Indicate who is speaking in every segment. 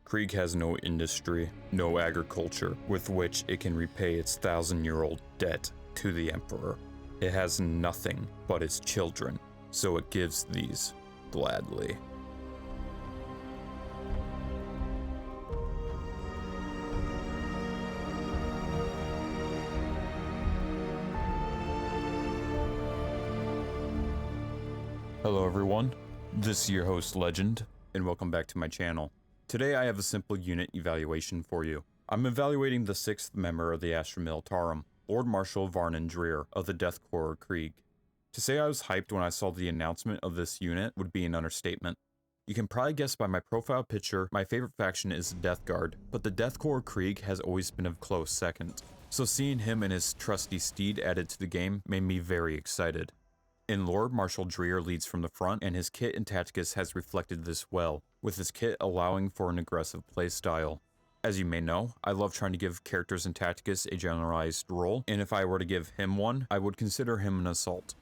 Speaker 1: Krieg has no industry, no agriculture, with which it can repay its 1,000-year-old debt to the Emperor. It has nothing but its children, so it gives these gladly. Hello everyone, this is your host Legend, and welcome back to my channel. Today I have a simple unit evaluation for you. I'm evaluating the 6th member of the Astra Militarum, Lord Marshal Varnan Dreir of the Death Corps Krieg. To say I was hyped when I saw the announcement of this unit would be an understatement. You can probably guess by my profile picture, my favorite faction is Death Guard, but the Death Corps Krieg has always been a close second. So seeing him and his trusty steed added to the game made me very excited. And Lord Marshal Dreir leads from the front, and his kit in Tacticus has reflected this well, with his kit allowing for an aggressive playstyle. As you may know, I love trying to give characters in Tacticus a generalized role, and if I were to give him one, I would consider him an assault.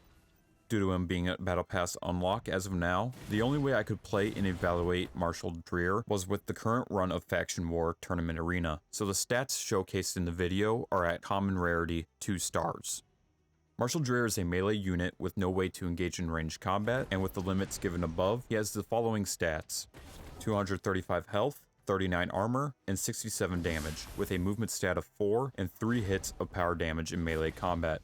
Speaker 1: Due to him being a Battle Pass unlock as of now, the only way I could play and evaluate Marshal Dreir was with the current run of Faction War Tournament Arena, so the stats showcased in the video are at common rarity 2 stars. Marshal Dreir is a melee unit with no way to engage in ranged combat, and with the limits given above, he has the following stats: 235 health, 39 armor, and 67 damage, with a movement stat of 4 and 3 hits of power damage in melee combat.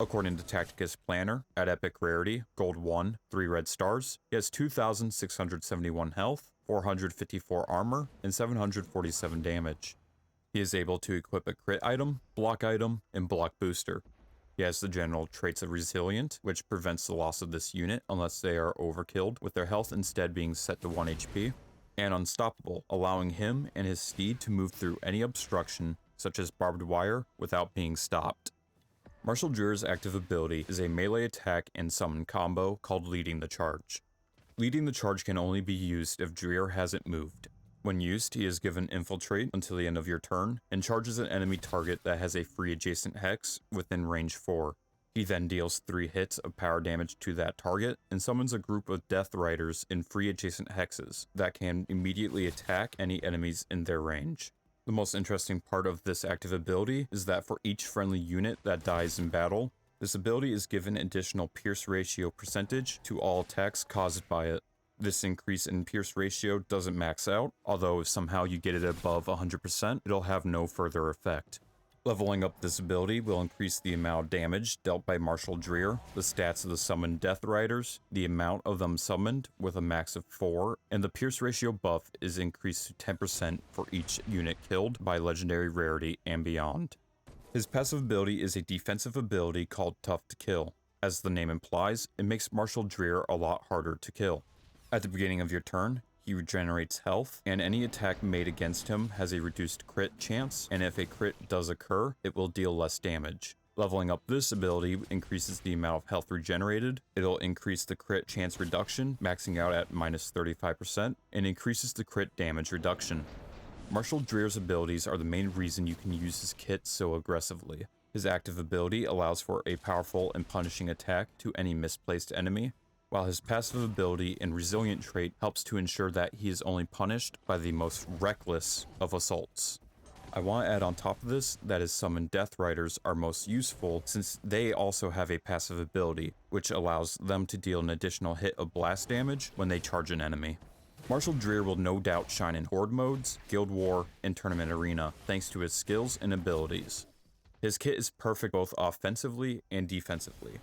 Speaker 1: According to Tacticus Planner, at epic rarity, gold 1, 3 red stars, he has 2,671 health, 454 armor, and 747 damage. He is able to equip a crit item, and block booster. He has the general traits of Resilient, which prevents the loss of this unit unless they are overkilled, with their health instead being set to 1 HP, and Unstoppable, allowing him and his steed to move through any obstruction, such as barbed wire, without being stopped. Marshal Dreir's active ability is a melee attack and summon combo called Leading the Charge. Leading the Charge can only be used if Dreir hasn't moved. When used, he is given Infiltrate until the end of your turn, and charges an enemy target that has a free adjacent hex within range 4. He then deals 3 hits of power damage to that target, and summons a group of Death Riders in free adjacent hexes that can immediately attack any enemies in their range. The most interesting part of this active ability is that for each friendly unit that dies in battle, this ability is given additional Pierce Ratio percentage to all attacks caused by it. This increase in Pierce Ratio doesn't max out, although if somehow you get it above 100%, it'll have no further effect. Leveling up this ability will increase the amount of damage dealt by Marshal Dreir, the stats of the summoned Death Riders, the amount of them summoned with a max of 4, and the Pierce Ratio buff is increased to 10% for each unit killed by legendary rarity and beyond. His passive ability is a defensive ability called Tough to Kill. As the name implies, it makes Marshal Dreir a lot harder to kill. At the beginning of your turn, he regenerates health, and any attack made against him has a reduced crit chance, and if a crit does occur, it will deal less damage. Leveling up this ability increases the amount of health regenerated, it'll increase the crit chance reduction, maxing out at minus 35%, and increases the crit damage reduction. Marshal Dreir's abilities are the main reason you can use his kit so aggressively. His active ability allows for a powerful and punishing attack to any misplaced enemy, while his passive ability and resilient trait helps to ensure that he is only punished by the most reckless of assaults. I want to add on top of this that his summoned Death Riders are most useful since they also have a passive ability, which allows them to deal an additional hit of blast damage when they charge an enemy. Marshal Dreir will no doubt shine in Horde modes, Guild War, and Tournament Arena thanks to his skills and abilities. His kit is perfect both offensively and defensively.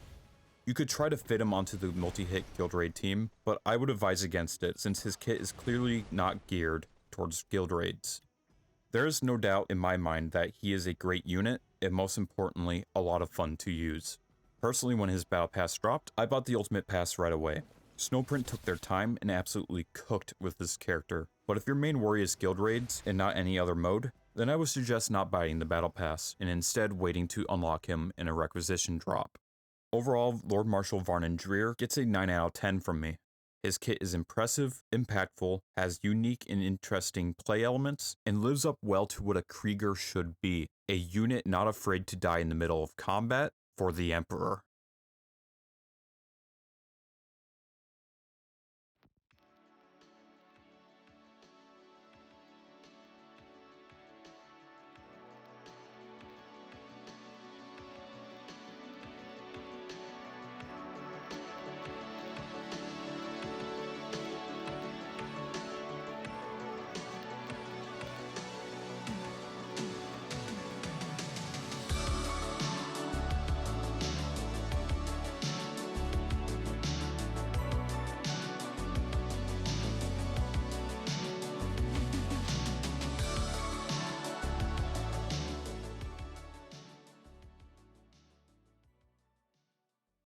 Speaker 1: You could try to fit him onto the multi-hit Guild Raid team, but I would advise against it since his kit is clearly not geared towards Guild Raids. There is no doubt in my mind that he is a great unit, and most importantly, a lot of fun to use. Personally, when his Battle Pass dropped, I bought the Ultimate Pass right away. Snowprint took their time and absolutely cooked with this character, but if your main worry is Guild Raids and not any other mode, then I would suggest not buying the Battle Pass and instead waiting to unlock him in a requisition drop. Overall, Lord Marshal Varnan Dreir gets a 9 out of 10 from me. His kit is impressive, impactful, has unique and interesting play elements, and lives up well to what a Krieger should be, a unit not afraid to die in the middle of combat for the Emperor.